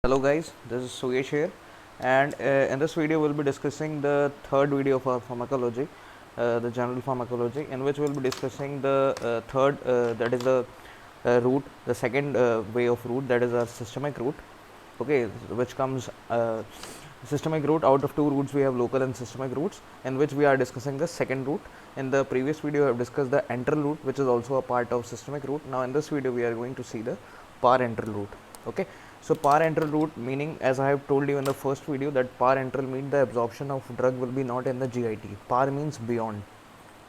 Hello guys, this is Suyesh here, and in this video we'll be discussing the third video of our pharmacology, the general pharmacology, in which we'll be discussing the third, that is the route, the second way of route, that is our systemic route. Okay, which comes systemic route. Out of two routes we have local and systemic routes, in which we are discussing the second route. In the previous video I have discussed the enteral route, which is also a part of systemic route. Now in this video we are going to see the parenteral route. Okay, so parenteral route meaning, as I have told you in the first video, that parenteral means the absorption of drug will be not in the GIT. Par means beyond.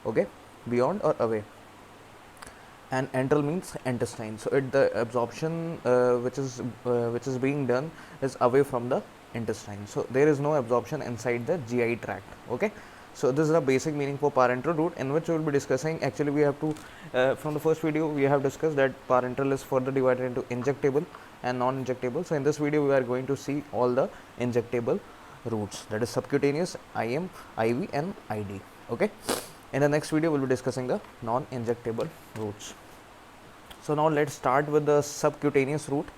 Okay, beyond or away, and enteral means intestine. So the absorption which is being done is away from the intestine. So there is no absorption inside the GI tract. Okay, so this is the basic meaning for parenteral route, in which we will be discussing. Actually we have to from the first video we have discussed that parenteral is further divided into injectable and non-injectable. So in this video we are going to see all the injectable routes, that is subcutaneous, IM, IV and ID. Okay, in the next video we will be discussing the non-injectable routes. So now let's start with the subcutaneous route.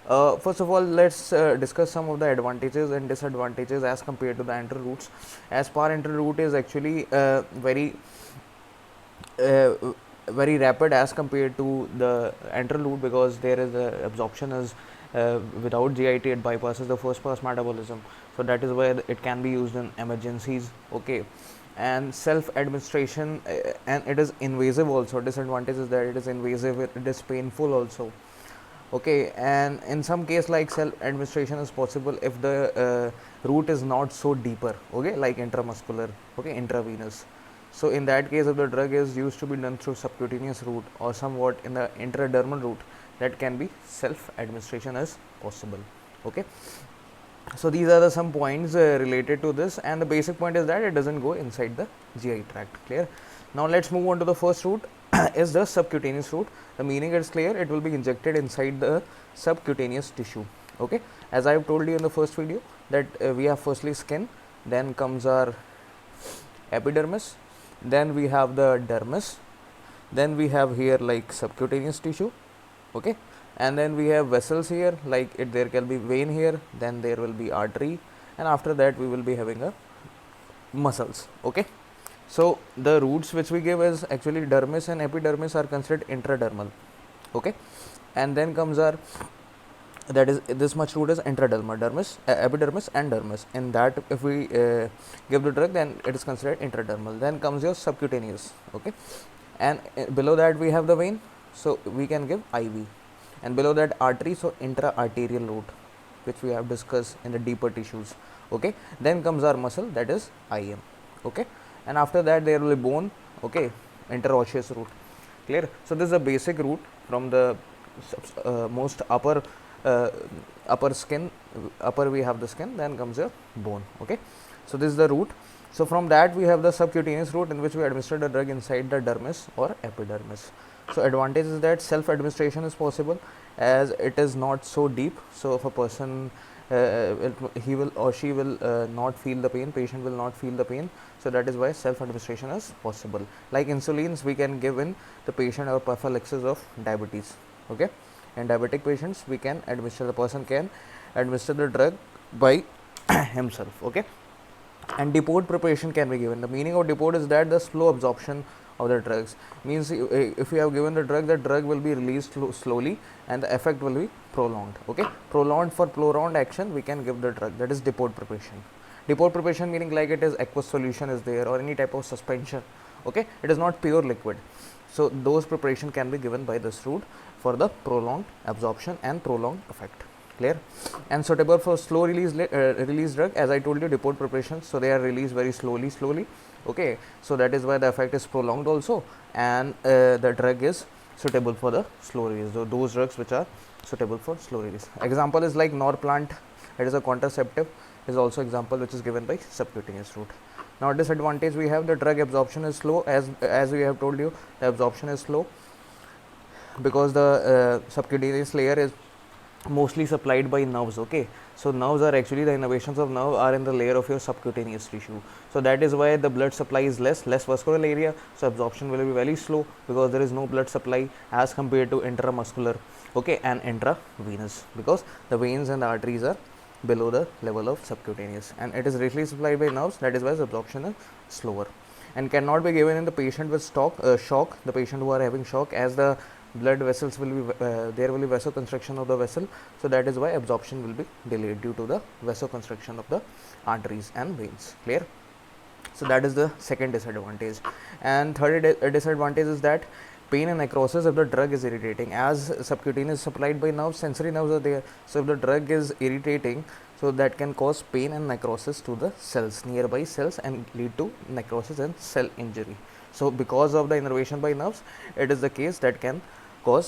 First of all, let's discuss some of the advantages and disadvantages as compared to the enteral routes. As parenteral route is actually very rapid as compared to the enteral route, because there is absorption is without GIT, it bypasses the first pass metabolism. So that is why it can be used in emergencies. Okay, and self administration, and it is invasive also. Disadvantage is that it is invasive, it is painful also. Okay, and in some case like self administration is possible if the route is not so deeper, okay, like intramuscular, okay, intravenous. So in that case, if the drug is used to be done through subcutaneous route or somewhat in the intradermal route, that can be self administration is possible. Okay, so these are the some points related to this, and the basic point is that it doesn't go inside the GI tract. Clear? Now let's move on to the first route is the subcutaneous route. The meaning is clear, it will be injected inside the subcutaneous tissue. Okay, as I have told you in the first video that we have firstly skin, then comes our epidermis, then we have the dermis, then we have here like subcutaneous tissue. Okay, and then we have vessels here, like there can be vein here, then there will be artery, and after that we will be having a muscles. Okay, so the routes which we give is actually dermis and epidermis are considered intradermal. Okay, and then comes our, that is this much route is intradermal, dermis, epidermis and dermis. In that if we give the drug, then it is considered intradermal. Then comes your subcutaneous. Okay, and below that we have the vein, so we can give IV, and below that artery, so intra-arterial route, which we have discussed in the deeper tissues. Okay, then comes our muscle, that is IM. Okay, and after that there will be bone. Okay, interosseous route. Clear? So this is a basic route from the most upper skin, upper we have the skin, then comes your bone. Okay, so this is the route. So from that we have the subcutaneous route, in which we administer the drug inside the dermis or epidermis. So advantage is that self administration is possible, as it is not so deep. So if a person he will or she will not feel the pain, patient will not feel the pain. So that is why self administration is possible. Like insulins we can give in the patient or prophylaxis of diabetes. Okay, in diabetic patients we can administer, the person can administer the drug by himself. Okay, and depot preparation can be given. The meaning of depot is that the slow absorption of the drugs, means if you have given the drug will be released slowly and the effect will be prolonged. Okay, prolonged, for prolonged action we can give the drug, that is depot preparation. Depot preparation meaning like it is aqueous solution is there or any type of suspension. Okay, it is not pure liquid. So those preparation can be given by this route for the prolonged absorption and prolonged effect. Clear? And suitable for slow release release drug, as I told you, depot preparation, so they are released very slowly. Okay, so that is why the effect is prolonged also, and the drug is suitable for the slow release. So those drugs which are suitable for slow release, example is like Norplant, it is a contraceptive, is also example which is given by subcutaneous route. Now disadvantage we have, the drug absorption is slow, as we have told you, the absorption is slow because the subcutaneous layer is mostly supplied by nerves. Okay, so nerves are actually, the innervations of nerve are in the layer of your subcutaneous tissue, so that is why the blood supply is less vascular area, so absorption will be very slow because there is no blood supply as compared to intramuscular. okay, and intravenous, because the veins and the arteries are below the level of subcutaneous, and it is readily supplied by nerves. That is why its absorption is slower, and cannot be given in the patient with shock, the patient who are having shock, as the blood vessels will be there will be vasoconstriction of the vessel, so that is why absorption will be delayed due to the vasoconstriction of the arteries and veins. Clear? So that is the second disadvantage. And third disadvantage is that pain and necrosis if the drug is irritating, as subcutaneous is supplied by nerves, sensory nerves are there, so if the drug is irritating, so that can cause pain and necrosis to the cells, nearby cells, and lead to necrosis and cell injury. So because of the innervation by nerves, it is the case that can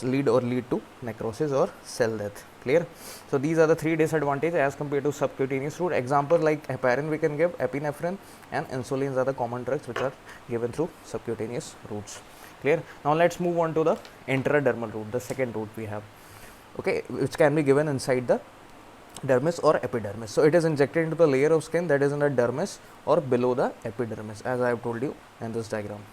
lead to necrosis or cell death. Clear? So these are the three disadvantages as compared to subcutaneous route. Examples like heparin we can give, epinephrine and insulins are the common drugs which are given through subcutaneous routes. Clear? Now let's move on to the intradermal route, the second route we have, okay, which can be given inside the dermis or epidermis. So it is injected into the layer of skin that is in the dermis or below the epidermis, as I have told you in this diagram.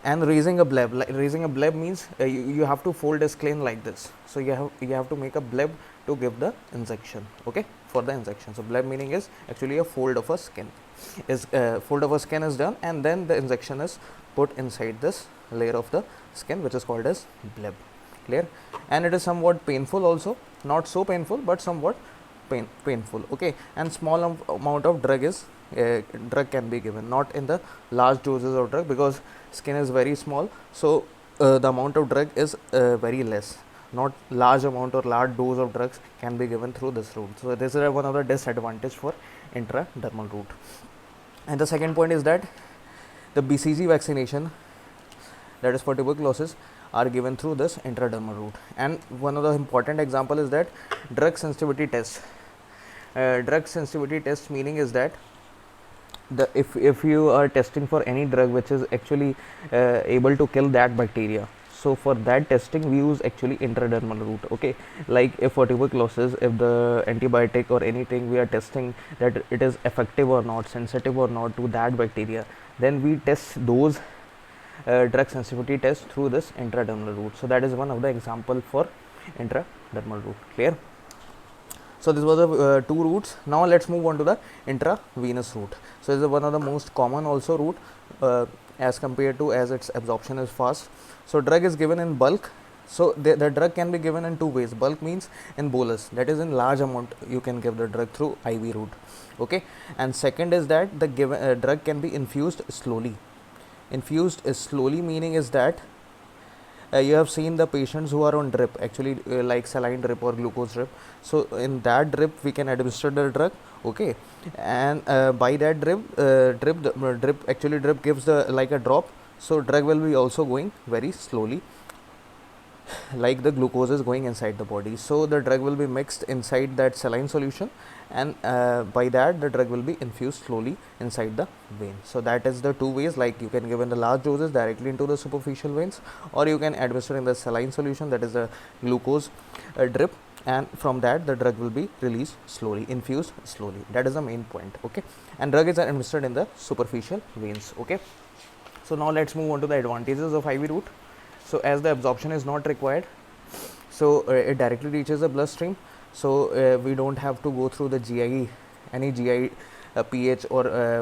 And raising a bleb, raising a bleb means you have to fold a skin like this, so you have to make a bleb to give the injection, okay, for the injection. So bleb meaning is actually a fold of a skin, fold of a skin is done, and then the injection is put inside this layer of the skin, which is called as bleb. Clear? And it is somewhat painful also, not so painful but somewhat painful, okay. And small amount of drug can be given, not in the large doses of drug, because skin is very small, so the amount of drug is very less, not large amount or large dose of drugs can be given through this route. So this is one of the disadvantage for intradermal route. And the second point is that the BCG vaccination, that is for tuberculosis, are given through this intradermal route. And one of the important example is that drug sensitivity test. Drug sensitivity test meaning is that if you are testing for any drug which is actually able to kill that bacteria, so for that testing we use actually intradermal route, okay. Like if for tuberculosis, if the antibiotic or anything we are testing that it is effective or not, sensitive or not to that bacteria, then we test those drug sensitivity tests through this intradermal route. So that is one of the example for intradermal route. Clear? So this was the two routes. Now let's move on to the intravenous route. So this is one of the most common also route as compared to, as its absorption is fast. So drug is given in bulk. So the drug can be given in two ways. Bulk means in bolus, that is in large amount you can give the drug through IV route, okay. And second is that the given drug can be infused slowly. Infused is slowly meaning is that you have seen the patients who are on drip, actually like saline drip or glucose drip. So in that drip we can administer the drug, okay. And by that drip gives the like a drop, so drug will be also going very slowly, like the glucose is going inside the body. So the drug will be mixed inside that saline solution, and by that the drug will be infused slowly inside the vein. So that is the two ways, like you can give in the large doses directly into the superficial veins, or you can administer in the saline solution, that is the glucose drip, and from that the drug will be released slowly, infused slowly. That is the main point, okay. And drug is administered in the superficial veins, okay. So now let's move on to the advantages of IV route. So as the absorption is not required, so it directly reaches the bloodstream, so we don't have to go through the GI, any GI pH or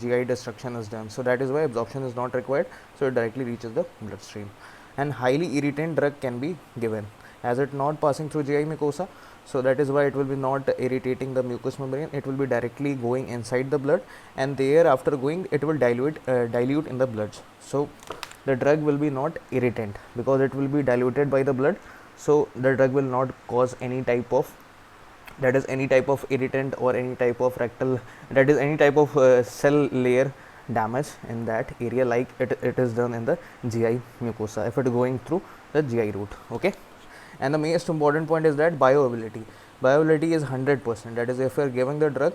GI destruction is done. So that is why absorption is not required, so it directly reaches the bloodstream. And highly irritant drug can be given, as it not passing through GI mucosa, so that is why it will be not irritating the mucous membrane, it will be directly going inside the blood, and there after going it will dilute in the blood. So the drug will be not irritant because it will be diluted by the blood, so the drug will not cause any type of, that is any type of irritant or any type of rectal, that is any type of cell layer damage in that area, like it is done in the GI mucosa if it is going through the GI route, okay. And the most important point is that bioavailability is 100%, that is if you are giving the drug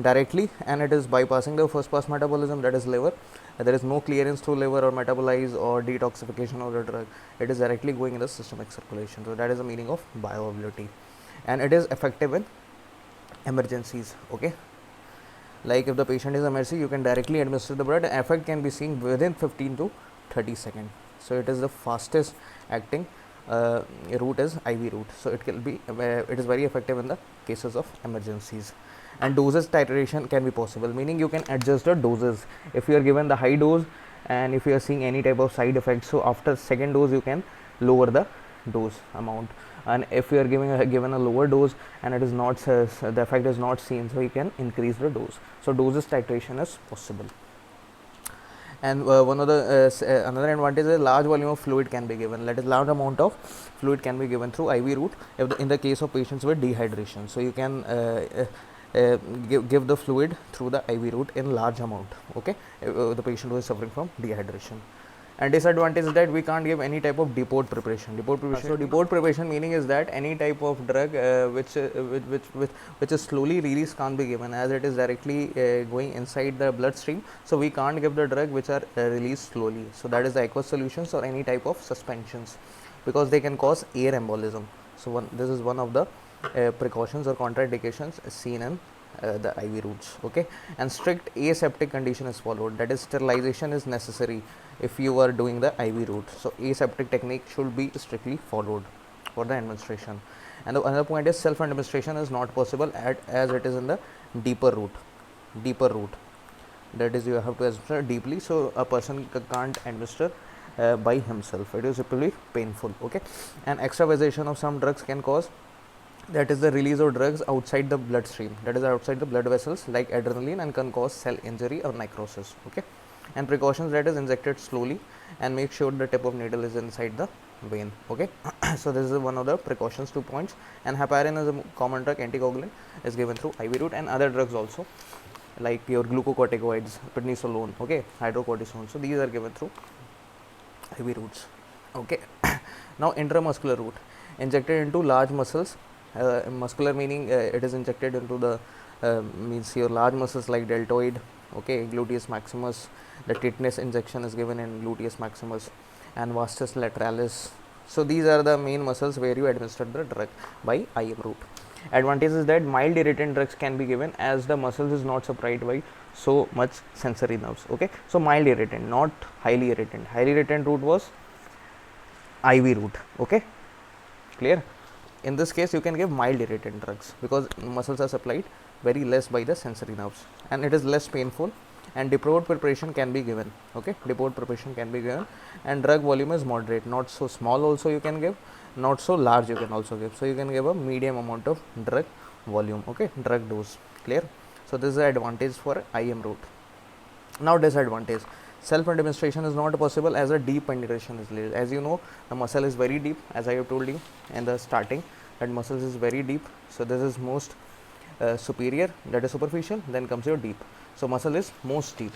directly and it is bypassing the first pass metabolism, that is liver, there is no clearance through liver or metabolize or detoxification of the drug, it is directly going in the systemic circulation. So that is the meaning of bioavailability, and it is effective in emergencies, okay. Like if the patient is emergency, you can directly administer the blood, effect can be seen within 15 to 30 seconds, So it is the fastest acting route is IV route. So it is very effective in the cases of emergencies. And doses titration can be possible, meaning you can adjust the doses. If you are given the high dose and if you are seeing any type of side effects, so after second dose you can lower the dose amount, and if you are given a lower dose and it is not the effect is not seen, so you can increase the dose. So doses titration is possible. And one of the another advantage is large volume of fluid can be given. That is, large amount of fluid can be given through IV route in the case of patients with dehydration. So you can give the fluid through the IV route in large amount, okay, the patient who is suffering from dehydration. And disadvantage is that we can't give any type of depot preparation. So depot preparation meaning is that any type of drug which is slowly released can't be given, as it is directly going inside the bloodstream. So we can't give the drug which are released slowly. So that is the aqueous solutions or any type of suspensions, because they can cause air embolism. So this is one of the precautions or contraindications seen in the IV routes, okay. And strict aseptic condition is followed, that is, sterilization is necessary if you are doing the IV route. So aseptic technique should be strictly followed for the administration. And the another point is self administration is not possible as it is in the deeper route. That is, you have to administer deeply, so a person can't administer by himself. It is really painful, okay. And extravasation of some drugs can cause, that is the release of drugs outside the bloodstream, that is outside the blood vessels like adrenaline, and can cause cell injury or necrosis, okay. And precautions, that is injected slowly and make sure the tip of needle is inside the vein, okay. So this is one of the precautions, 2 points. And heparin is a common drug anticoagulant, is given through IV route, and other drugs also like your glucocorticoids, prednisolone, okay, hydrocortisone. So these are given through IV routes, okay. Now intramuscular route, injected into large muscles. Muscular meaning it is injected into the means your large muscles like deltoid, okay, gluteus maximus. The tetanus injection is given in gluteus maximus and vastus lateralis. So these are the main muscles where you administer the drug by IM route. Advantage is that mild irritant drugs can be given, as the muscles is not supplied by so much sensory nerves, okay. So mild irritant, not highly irritant. Highly irritant route was IV route, okay, clear. In this case you can give mild irritant drugs because muscles are supplied very less by the sensory nerves, and it is less painful. And depot preparation can be given, okay, depot preparation can be given. And drug volume is moderate, not so small also you can give, not so large you can also give. So you can give a medium amount of drug volume, okay, drug dose, clear. So this is the advantage for IM route. Now disadvantage, self administration is not possible as a deep penetration is needed. As you know, the muscle is very deep, as I have told you in the starting, that muscles is very deep. So this is most superior, that is superficial, then comes your deep. So muscle is most deep,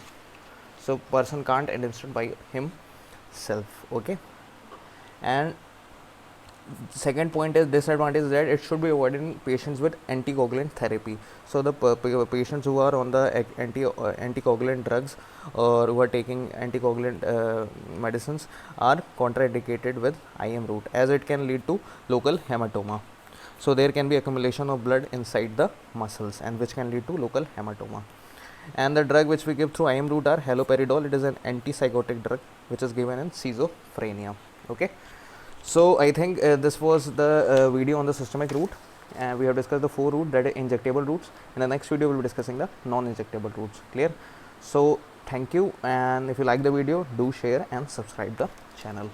so person can't administer by himself, okay. And second point is disadvantage is that it should be avoided in patients with anticoagulant therapy. So the patients who are on the anticoagulant drugs or who are taking anticoagulant medicines are contraindicated with IM route, as it can lead to local hematoma. So there can be accumulation of blood inside the muscles, and which can lead to local hematoma. And the drug which we give through IM route are haloperidol. It is an antipsychotic drug which is given in schizophrenia, okay. So I think this was the video on the systemic route, and we have discussed the 4 routes, that is injectable routes. In the next video we will be discussing the non-injectable routes, clear. So thank you, and if you like the video, do share and subscribe the channel.